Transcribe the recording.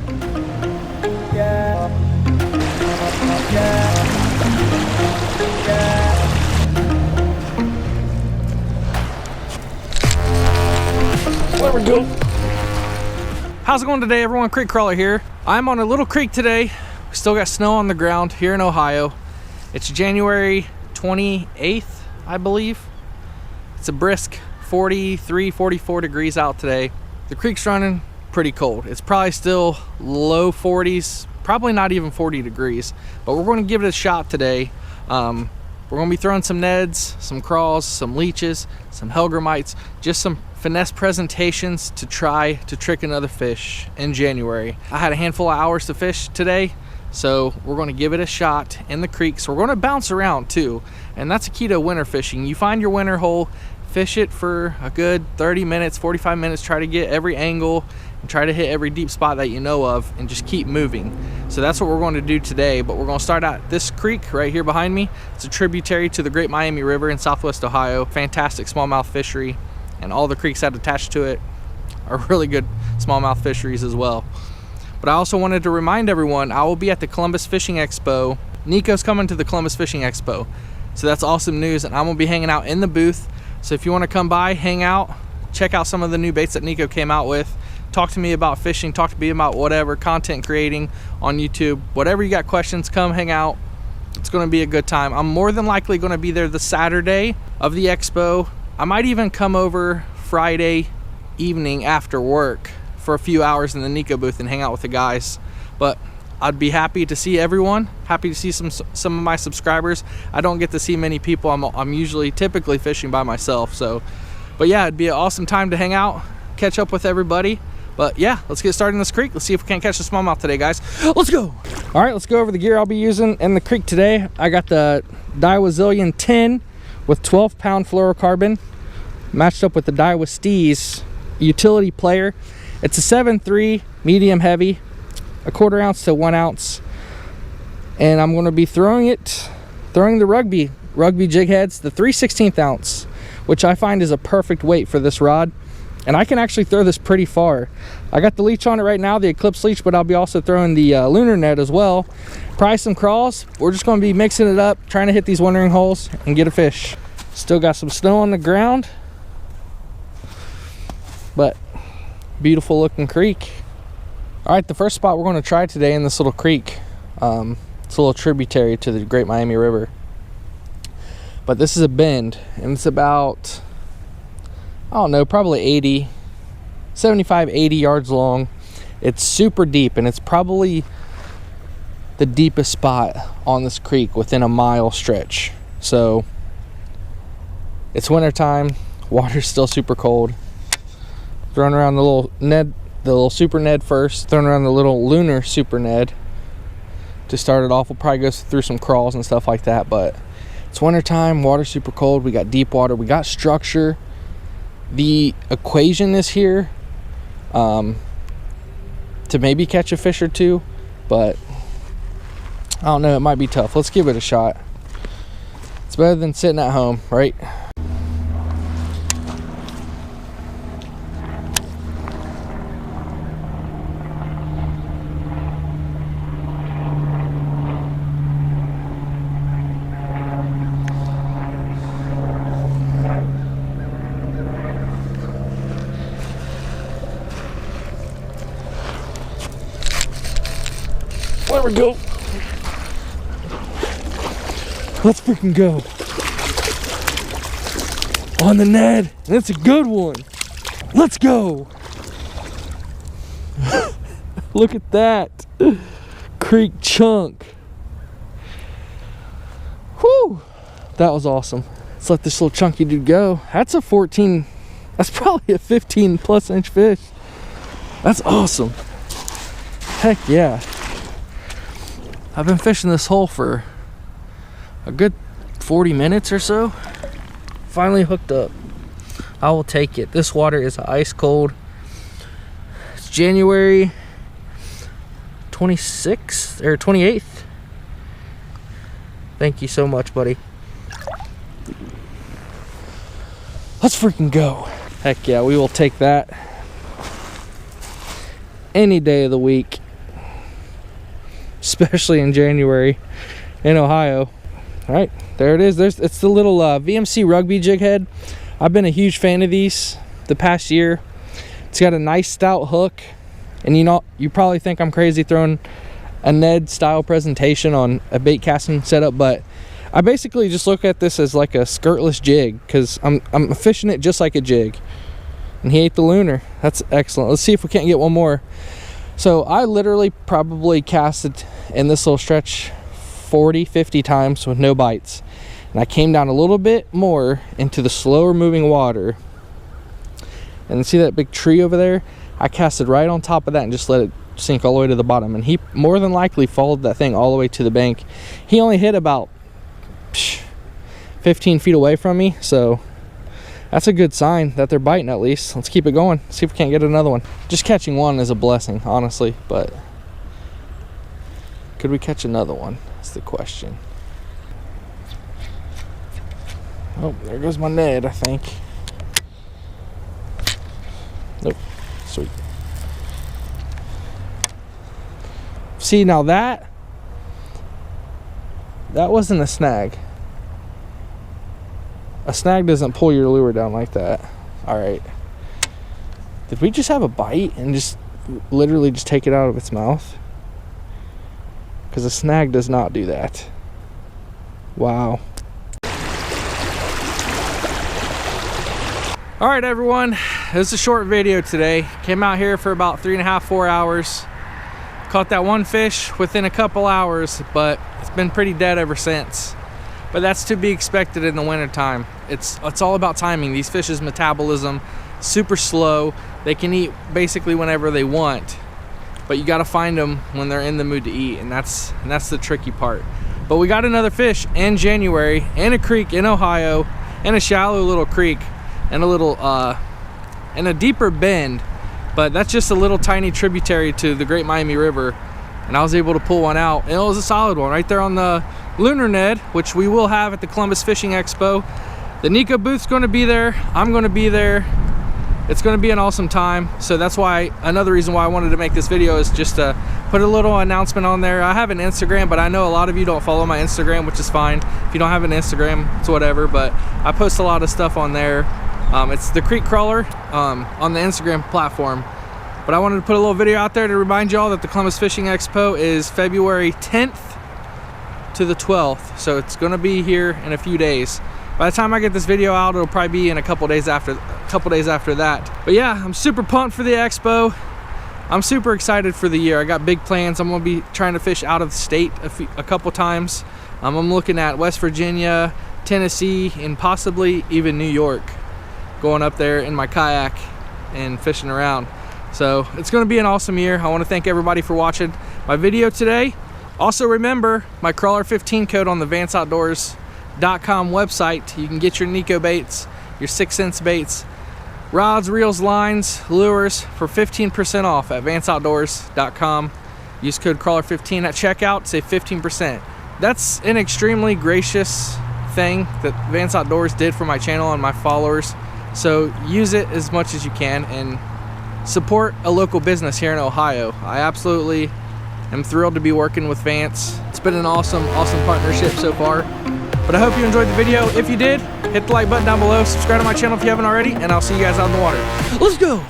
There we go. How's it going today, everyone? Creek Crawler here. I'm on a little creek today. We still got snow on the ground here in Ohio. It's January 28th, I believe. It's a brisk 43, 44 degrees out today. The creek's running pretty cold. It's probably still low 40s, probably not even 40 degrees, but we're going to give it a shot today. We're going to be throwing some Neds, some crawls, some leeches, some Hellgrammites, just some finesse presentations to try to trick another fish in January. I had a handful of hours to fish today, so we're going to give it a shot in the creeks. We're going to bounce around too, and that's a key to winter fishing. You find your winter hole, fish it for a good 30 minutes, 45 minutes, try to get every angle and try to hit every deep spot that you know of, and just keep moving. So that's what we're going to do today, but we're going to start out this creek right here behind me. It's a tributary to the Great Miami River in Southwest Ohio. Fantastic smallmouth fishery, and all the creeks that attach to it are really good smallmouth fisheries as well. But I also wanted to remind everyone, I will be at the Columbus Fishing Expo. Nikko's coming to the Columbus Fishing Expo, so that's awesome news, and I'm going to be hanging out in the booth. So if you want to come by, hang out, check out some of the new baits that Nikko came out with, talk to me about fishing, talk to me about whatever, content creating on YouTube, whatever you got questions, come hang out. It's going to be a good time. I'm more than likely going to be there the Saturday of the expo. I might even come over Friday evening after work for a few hours in the Nikko booth and hang out with the guys. But I'd be happy to see everyone, happy to see some of my subscribers. I don't get to see many people. I'm usually typically fishing by myself. So, but yeah, it'd be an awesome time to hang out, catch up with everybody. But yeah, let's get started in this creek. Let's see if we can't catch the smallmouth today, guys. Let's go. All right, let's go over the gear I'll be using in the creek today. I got the Daiwa Zillion 10 with 12-pound fluorocarbon, matched up with the Daiwa Steez utility player. It's a 7.3 medium heavy, a 1/4 ounce to 1 ounce, and I'm going to be throwing the rugby jig heads, the 3/16 ounce, which I find is a perfect weight for this rod. And I can actually throw this pretty far. I got the leech on it right now, the Eclipse leech, but I'll be also throwing the lunar net as well. Probably some crawls. We're just going to be mixing it up, trying to hit these wintering holes and get a fish. Still got some snow on the ground, but beautiful looking creek. All right, the first spot we're going to try today in this little creek. It's a little tributary to the Great Miami River. But this is a bend, and it's about, I don't know, probably 75, 80 yards long. It's super deep, and it's probably the deepest spot on this creek within a mile stretch. So it's winter time, water's still super cold. Throwing around the little Ned, the little super Ned first, throwing around the little lunar super Ned to start it off. We'll probably go through some crawls and stuff like that, but it's winter time, water's super cold. We got deep water, we got structure. The equation is here to maybe catch a fish or two, but I don't know, it might be tough. Let's give it a shot. It's better than sitting at home, right? There we go. Let's freaking go. On the Ned. That's a good one. Let's go. Look at that. Creek chunk. Whew. That was awesome. Let's let this little chunky dude go. That's a 14. That's probably a 15+ inch fish. That's awesome. Heck yeah. I've been fishing this hole for a good 40 minutes or so. Finally hooked up. I will take it. This water is ice cold. It's January 26th or 28th. Thank you so much, buddy. Let's freaking go. Heck yeah, we will take that any day of the week. especially in January in Ohio. All right, there it is. It's the little VMC rugby jig head. I've been a huge fan of these the past year. It's got a nice stout hook, and you probably think I'm crazy throwing a Ned style presentation on a bait casting setup, but I basically just look at this as like a skirtless jig, because I'm fishing it just like a jig. And he ate the lunar. That's excellent. Let's see if we can't get one more. So I literally probably casted in this little stretch 40-50 times with no bites, and I came down a little bit more into the slower moving water, and see that big tree over there? I casted right on top of that and just let it sink all the way to the bottom, and he more than likely followed that thing all the way to the bank. He only hit about 15 feet away from me, so that's a good sign that they're biting at least. Let's keep it going, see if we can't get another one. Just catching one is a blessing, honestly, but could we catch another one? That's the question. Oh, there goes my Ned, I think. Nope. Sweet. See, now that wasn't a snag. A snag doesn't pull your lure down like that. All right. Did we just have a bite and just literally just take it out of its mouth? Because a snag does not do that. Wow. All right, everyone. This is a short video today. Came out here for about 3.5-4 hours. Caught that one fish within a couple hours, but it's been pretty dead ever since. But that's to be expected in the winter time. It's all about timing. These fish's metabolism super slow. They can eat basically whenever they want, but you got to find them when they're in the mood to eat, and that's the tricky part. But we got another fish in January in a creek in Ohio, in a shallow little creek, and a little in a deeper bend, but that's just a little tiny tributary to the Great Miami River, and I was able to pull one out, and it was a solid one right there on the lunar Ned, which we will have at the Columbus Fishing Expo. The Nikko Booth's going to be there. I'm going to be there. It's going to be an awesome time. So that's why, another reason why I wanted to make this video is just to put a little announcement on there. I have an Instagram, but I know a lot of you don't follow my Instagram, which is fine. If you don't have an Instagram, it's whatever, but I post a lot of stuff on there. It's the Creek Crawler on the Instagram platform. But I wanted to put a little video out there to remind y'all that the Columbus Fishing Expo is February 10th to the 12th. So it's going to be here in a few days. By the time I get this video out, it'll probably be in a couple days after that. But yeah, I'm super pumped for the expo. I'm super excited for the year. I got big plans. I'm gonna be trying to fish out of the state a couple times. I'm looking at West Virginia, Tennessee, and possibly even New York. Going up there in my kayak and fishing around. So it's gonna be an awesome year. I wanna thank everybody for watching my video today. Also remember my Crawler 15 code on the VanceOutdoors.com website. You can get your Nikko baits, your 6 cents baits, rods, reels, lines, lures for 15% off at VanceOutdoors.com. Use code Crawler15 at checkout, save 15%. That's an extremely gracious thing that Vance Outdoors did for my channel and my followers. So use it as much as you can and support a local business here in Ohio. I absolutely am thrilled to be working with Vance. It's been an awesome partnership so far. But I hope you enjoyed the video. If you did, hit the like button down below, subscribe to my channel if you haven't already, and I'll see you guys out in the water. Let's go!